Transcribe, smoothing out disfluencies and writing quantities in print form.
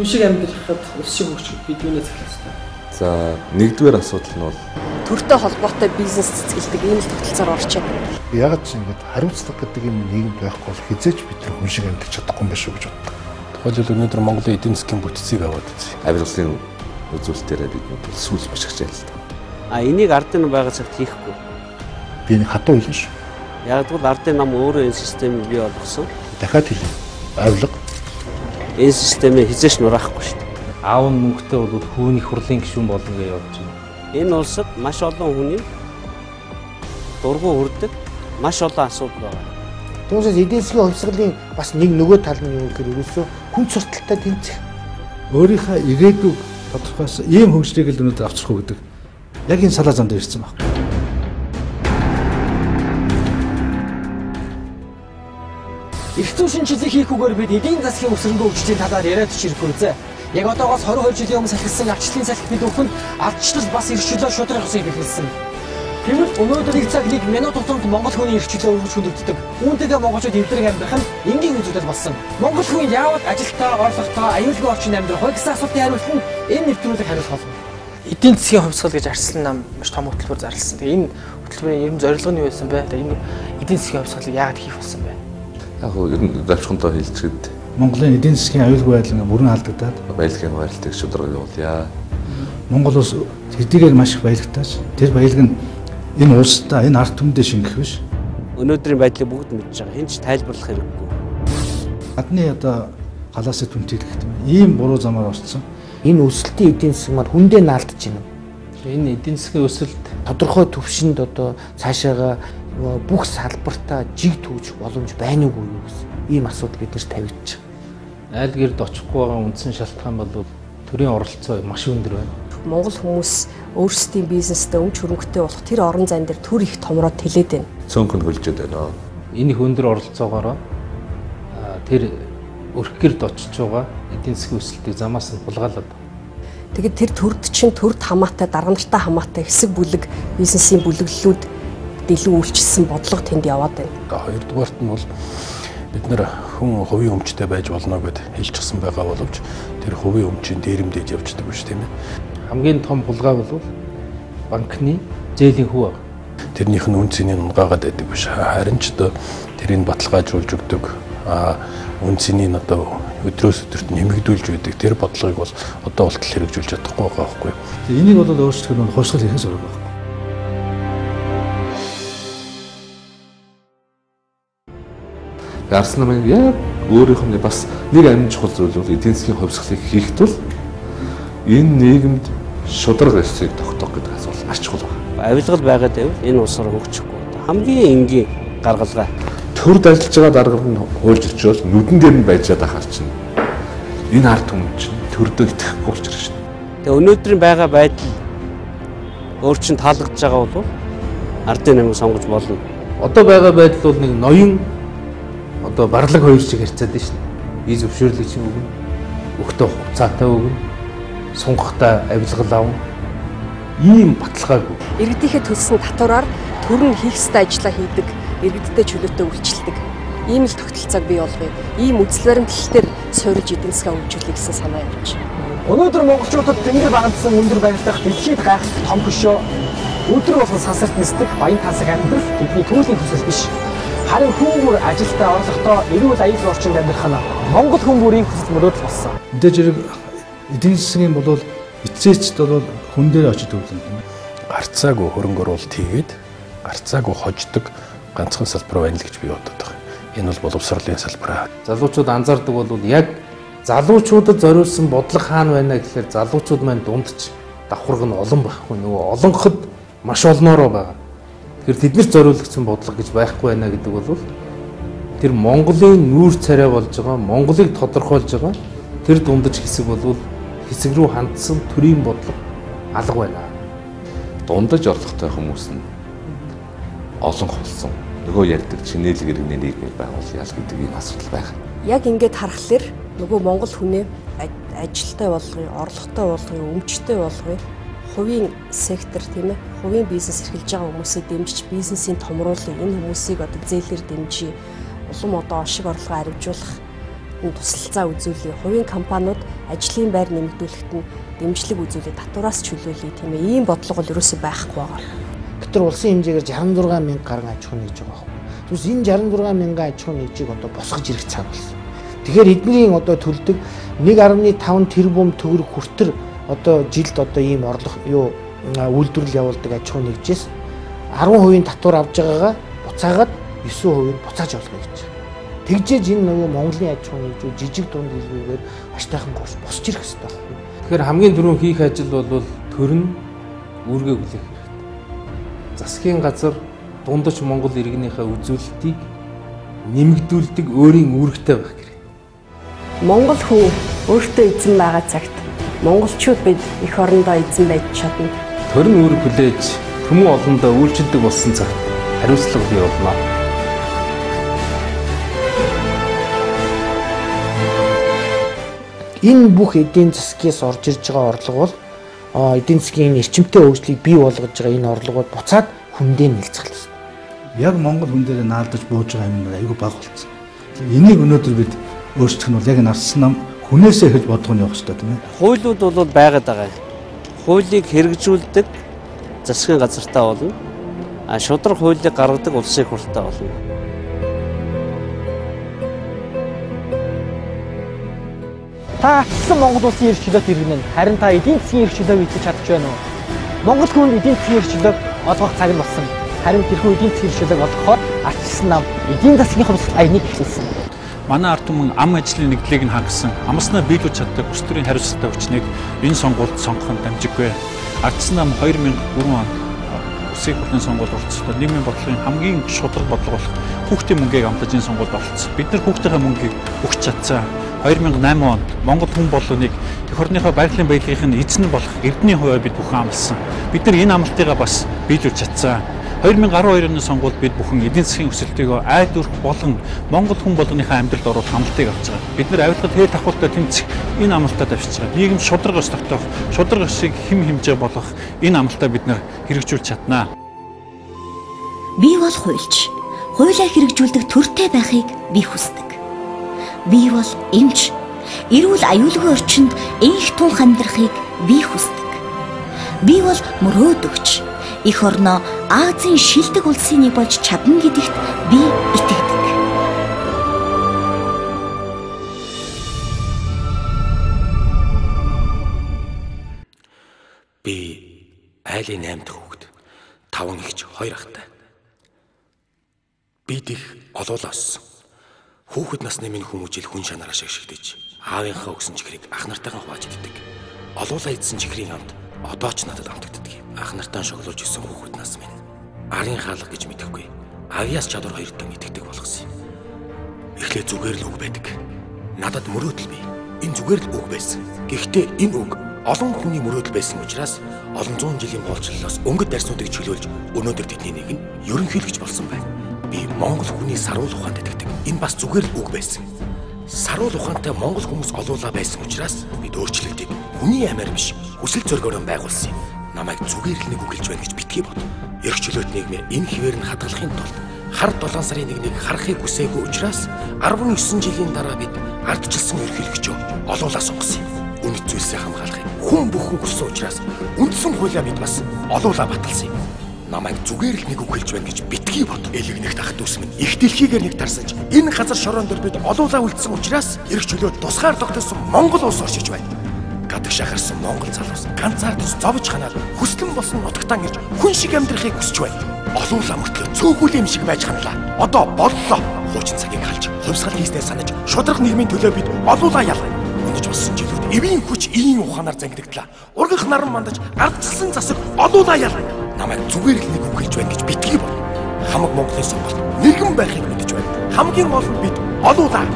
Хүн шиг амьдрахад ус шиг хөгжих бид юунаас эхлэх ёстой? За нэгдүгээр асуудал нь бол төртэй холбоотой бизнес цэцгэлдэг ийм л тогтолцоор орж байна. Ягаад ч ингэж хариуцлага гэдэг юм нийгэмд байхгүй бол хизээч бид нар хүн шиг амьдарч чадахгүй юм биш үү гэж боддог. Тухайлбал өнөөдөр Монголын эдийн засгийн бүтцийг аваад үзье. авиргалын үзүүлэлтээрээ бид сүүлс бичиж байгаа л та. Энийг ардын байгаа цагт хийхгүй. Би нэг хатуу хэлнэ шүү. Яг л ардын нам өөрөө энэ системийг бий болгосон. Дахиад хэлнэ. Авилга. Энэ системээ хизээш нураахгүй шүү дээ. Аав нь мөнгөтэй бол хүүний хурлын гишүүн болно гэж явж байна. Энэ улсад маш олон хүний дургу хүрдэг маш олон асуудал байна. Түүнээс эдийн засгийн хувьсгалын бас нэг нөгөө тал нь юу гэхээр ерөөсөө хүн сурталтай тэмцэх. Өөрийнхөө ирээдүйг тодорхойлсон ийм хөгжлийг л өнөөдөр авчрах уу гэдэг. Яг энэ салаа зам дээр ирсэн байна. Их зүйн шинжилгээ хийхгүйгээр бид эдийн засгийн өсрөнгөө хөгжлийн талаар яриад чирэх үзье. Яг одоогоос 22 жилийн өмнө салхисан ардчлалын салхи бид бүхэнд ардчлал бас эрхчлөө шудрах усыг хэлсэн. Тэгвэл өнөөдөр нэг цаг нэг минут тутамд монгол хүний эрхчлөө өргөж хүндэгддэг. Үүнтэйгээ монголчууд эвдрэг амьдрах нь энгийн үзүүлэлт болсон. Монгол хүн яавал ажилтаа, орлоготой, аюулгүй орчинд амьдрах вэ гэсэн асуултын хариулт нь энэ нэвтрүүлэг хариулах болно. Эдийн засгийн хувьсгал гэж арчилсан нам маш том хөтөлбөр зарласан. Тэгээ энэ хөтөлбөрийн ер нь зорилго нь юу байсан бэ? Тэгээ энэ эдийн засгийн хувьсгалыг яагаад хийх болсон бэ? Яг нь ер нь давчхантай хэлцгэд Монголын эдийн засгийн аюулгүй байдал ингээ бүрэн алдагдаад баялагын хуваарлтыг шударга явуулъя. Монгол улс хэдийгээр маш их баялагтаач тэр баялаг нь энэ улстай энэ ард түмэндээ шингэх биш. Өнөөдрийн байдлыг бүгд мэдж байгаа. Хэн ч тайлбарлах хэрэггүй. Гадны одоо галаасаа түнтэлэх гэдэг юм. Ийм буруу замаар орцсон. Энэ өсөлтийн эдийн засаг маань хүндээ наалдаж байна. Энэ эдийн засгийн өсөлт Тодорхой төвшөнд одоо цаашаага бүх салбартаа жиг түүж боломж байна уу гэсэн ийм асуудал биднэрт тавигдчих. айл гэрд очихгүй байгаа үндсэн шалтгаан бол төрийн оролцоо маш өндөр байна. Монгол хүмүүс өөрсдийн бизнестэй өмч хөрөнгөтэй болох тэр орон зайн дээр төр их томроод тэлээд байна. Цөөнх нь хөлжөд байна. Энэ их өндөр оролцоогоор тэр өрх гэрд очиж байгаа эдийн засгийн өсөлтийг замаас нь булгаалаад. Тэгээд тэр төрд чинь төрд хамаатай, дарга нартай хамаатай хэсэг бүлэг бизнесийн бүлэглэлүүд дэлгэн үйлчилсэн бодлого тэнд яваад байна. Хоёрдугаарт нь бол бид нэр хүн хувийн өмчтэй байж болно гэд хэлчихсэн байгаа боловч тэр хувийн өмчийн дээрэмдэж явждаг биш тийм ээ. Хамгийн том булгаа бол банкны зээлийн хүү. Тэрнийх нь үн цэнийг унгаагаад байдаг биш. Харин ч одоо тэрийг баталгаажуулж өгдөг. Үн цэнийг одоо өдрөөс өдөрт нэмэгдүүлж байдаг. Тэр бодлогыг бол одоо болтол хэрэгжүүлж чадахгүй байгаа байхгүй. Энийг бол өөрсдөө нь хувьсгал хийхээс өөр байна. Гарсан намайг яг өөрийнх нь бас нэг амин чухал зүйл бол эдийн засгийн хувьсгалыг хийх тул энэ нийгэмд шударга эсрэг тогтоох гэдэг асуулт маш чухал байна. Авилгал байгаад байвал энэ улсаар хөгжихгүй. Хамгийн энгийн гаргалгаа. Төрд ажиллаж байгаа дарга нь хуульж очивол нүдэн дээр нь байж байгаа хар чинь энэ ард түмэн чинь төрдөө итгэхгүй болж ирж байна. Тэгээ өнөөдрийн байгаа байдал өөр чин таалагдж байгаа бол ардын намыг сонгож болно. Одоо байгаа байдал бол нэг ноён одоо барлаг хоёр чиг харьцаад байна шин. Би зөвшөөрлөг чинь өгнө. Өгтөө хугацаатай өгнө. Сунгахтаа авилгал авна. Ийм баталгаагүй. Иргэдийнхээ төлсөн татвараар төр нь хийх ёстой ажлаа хийдэг, иргэдтэй чөлөөтэй үйлчлдэг. Ийм л тогтолцоог бий болгоё. Ийм үзэл баримтлал дээр суурилж эдийн засгаа хөгжүүлэх гэсэн санаа явж байна. Өнөөдөр монголчуудад тэнгэр багтсан өндөр байртах дэлхийд гайхах том хөшөө өдөр болгон сансарт нисдэг баян тансаг амьдрал бидний түүхийн төсөл биш. Харин хүмүүр ажилтаа, орлоготой, эрүүл аюулгүй орчинд амьдрах нь монгол хүн бүрийн хүсэл мөрөөдөл болсон. Мэдээж хэрэг эдийн засгийн бол эцээчд бол хүн дээр очиж өглөн тийм ээ. Гарцаагүй хөрөнгө оруулалт хийгээд гарцаагүй хождог ганцхан салбар байна л гэж би бодод байгаа. Энэ бол боловсролын салбар. Залуучууд анзаардаг бол яг залуучуудад зориулсан бодлого хаана байна гэхээр залуучууд маань дундч давхарг нь олон байхгүй нөгөө олонход маш олноороо байгаа. Тэгэхээр тэднэрт зориулагдсан бодлого гэж байхгүй байна гэдэг бол тэр Монголын нүүр царай болж байгаа, Монголыг тодорхойлж байгаа тэр дундаж хэсэг бол хэсэг рүү хандсан төрийн бодлого алга байна. Дундаж орлоготой хүмүүс нь олон болсон. Нөгөө ярьдаг чинээл гэрэгний нийгмийг байгуулъя гэдэг ийм асуудал байна. Яг ингээд харахаар нөгөө монгол хүнээ ажилтай болгоё, орлоготой болгоё, өмчтэй болгоё. Хувийн сектор тийм ээ, хувийн бизнес эрхэлж байгаа хүмүүсийг дэмжиж бизнесийн томруулах, энэ хүмүүсийг одоо зээлээр дэмжиж, улам одоо ашиг орлогоо арвижуулах нь тусалцаа үзүүлээ. Хувийн компаниуд ажлын байр нэмэгдүүлэхэд нь дэмжлэг үзүүлээ. Татвараас чөлөөлье тийм ээ. Ийм бодлого бол ерөөсөй байхгүй байгаа. Гэтэр улсын хэмжээгээр 66 мянга гаруй аж ахуй нэгж байгаа юм. Тэгвэл энэ 66 мянган аж ахуй нэгжийг одоо босгож ирэх цаг болсон. Тэгэхээр эдний одоо төлдөг 1.5 тэрбум төгрөг хүртэр одоо жилд одоо ийм орлого үйлдвэрлэл явуулдаг аж ахуй нэгжээс 10% татвар авж байгаагаа буцаагаад 9% буцааж олгоё гэж. Тэгжээж энэ нөгөө Монголын аж ахуй нэгжүүд жижиг дунд хэлбэрээр маш тайхан босч ирэх хэрэгтэй байна. Тэгэхээр хамгийн түрүүн хийх ажил бол төрн үүргээ хүлээх хэрэгтэй. Засгийн газар дундаж Монгол иргэнийхээ үзүүлэлтийг нэмэгдүүлдэг өөрийн үүрэгтэй байх хэрэгтэй. Монгол хүн өөртөө эзэн байгаа цагт монголчууд бид эх орондоо эзэн байж чадна. Төрн үүрэг хүлээж төмөн олондоо үйлчилдэг болсон цагт хариуцлага бий болно. Энэ бүх эдийн засгаас орж ирж байгаа орлого бол эдийн засгийн эрчимтэй хөгжлийг бий болгож байгаа энэ орлогууд буцаад хүндээ нэлцэх л байна. Яг Монгол хүн дээр наалдаж бууж байгаа юм айгүй бага болсон. Энийг өнөөдөр бид өөрчлөх нь бол яг нарсан нам хүнээсээ эхэлж бодгоно явах хэрэгтэй тийм ээ. Хуулиуд бол байгаад байгаа. Хуулийг хэрэгжүүлдэг засгийн газартаа болно. Шудраг хуулийг гаргадаг улсын хуртаа болно. Та атсан Монгол улсын эрх чөлөөт иргэнэ. Харин та эдийн засгийн эрх чөлөөг эзэж чадж байна уу? Монгол хүнд эдийн засгийн эрх чөлөөг олгох цаг нь болсон. Харин тэрхүү эдийн засгийн эрх чөлөөг олгохоор ардчилсан нам эдийн засгийн хувьсгал аяныг эхлүүлсэн. Манай ард түмэн ам ажлын нэгдлийг нь хангасан, амснаа биелүүлж чаддаг бүс төрийн хариуцлагатай хүчнийг энэ сонгуульд сонгох нь дамжиггүй. Ардчилсан нам 2004 онд Улсын хурлын сонгуульд оролцсон. Нийгмийн бодлогын хамгийн шудраг бодлого болох хүүхдийн мөнгийг амлаж энэ сонгуульд оролцсон. Бид нар хүүхдийнхээ мөнгийг өгч чадсан. 2008 онд Монгол хүн болооныг эх орныхоо байгалийн баялагын эзэн болох Эрдэнийн хувьд бид бүхэн амласан. Бид нар энэ амлалтыгаа бас биелүүлж чадсан. 2012 оны сонгуульд бид бүхэн эдийн засгийн өсөлтөйгөө айд өрх болон Монгол хүн болгоныхаа амьдралд оруулах амлалтыг авч байгаа. Бид нар авилгад хэл давхуултаа тэмцэх энэ амлалтад авчиж байгаа. Нийгэм шудраг ёс тогтоох, шудраг ёсыг хэм хэмжээ болгох энэ амлалтаа бид нар хэрэгжүүлж чаднаа. Би бол хуульч. Хуулиар хэрэгжүүлдэг төртэй байхыг би хүсдэг. Би бол эмч. Эрүүл аюулгүй орчинд энх тун амьдрахыг би хүсдэг. Би бол мөрөөдөгч. Эх орноо Азийн шилдэг улсын нэг болж чадна гэдэгт би итгэдэг. Би айлын 8 дахь хүүхэд, 5 эгч, 2 ахтай. Бид их олоолаа өссөн. Хүүхэд насны минь хүмүүжил хүн шанараа шигшигдэж, аавынхаа өгсөн чихрийг ах нартайгаа хувааж иддэг. Олоолаа идсэн чихрийн амт одоо ч надад амтагддаг. Ах нартаа шоглуулж исэн хүүхэд нас минь арын хаалга гэж мэдэхгүй. Авьяас чадвар хоёртон итгэдэг болгосон юм. Эхлээ зүгээр л үг байдаг. Надад мөрөөдөл бий. Энэ зүгээр л үг байсан. Гэхдээ энэ үг олон хүний мөрөөдөл байсан учраас олон зуун жилийн боловсролоос өнгөт дарснуудыг чөлөөлж өнөөдөр тэдний нэг нь ерөнхийлөгч болсон байна. Би Монгол хүний саруул ухаанд итгэдэг. Энэ бас зүгээр л үг байсан. Саруул ухаантай Монгол хүмүүс олуулаа байсан учраас бид өөрчлөлтийг хүний амиар биш хүсэл зоригоор байгуулсан юм. Намайг зүгээр л нэг үг хэлж байна гэж битгий бод. Эрх чөлөөт нийгмээр энэ хിവэр нь хадгалахын тулд хар 7 сарын 1-нийг харахыг хүсээгүй учраас 19 жилийн дараа бид ардчилсан ерөнхийлөгчөө олуулаа сонгосон юм. Үнэт зүйлсээ хамгаалахыг хүн бүхэн хүссэн учраас үндсэн хуулиа бид бас олуулаа баталсан юм. Намайг зүгээр л нэг үг хэлж байна гэж битгий бод. Элэгнэх тах дүүс минь их дэлхийгээр нэг тарсаж энэ газар шороон дээр бид олуулаа үлдсэн учраас эрх чөлөөт тусгаар тогтсон Монгол улс оршиж байна. Гадаг шахарсан Монгол залуус ганцаардаж зовж ханаад хүслэн болсон нутагтаа ирж хүн шиг амьдрахыг хүсэж байна. Олуулаа мөртлөө цөөхүүл юм шиг байж ханлаа. Одоо боллоо. Хуучин цагийг халж, хувьсгал хийснээр санаж, шудраг нийгмийн төлөө бид олуулаа ялгая. Унаж болсон жилүүд эвийн хүч ийн ухаанаар зангидагдлаа. Ургах наран мандаж ардчилсан засаг олуулаа ялгая. Намайг зүгээр л нэг үг хэлж байна гэж битгий бол. Хамаг Монголын сонголт нэгэн байхыг мэдэж байна. Хамгийн гол нь бид олуулаа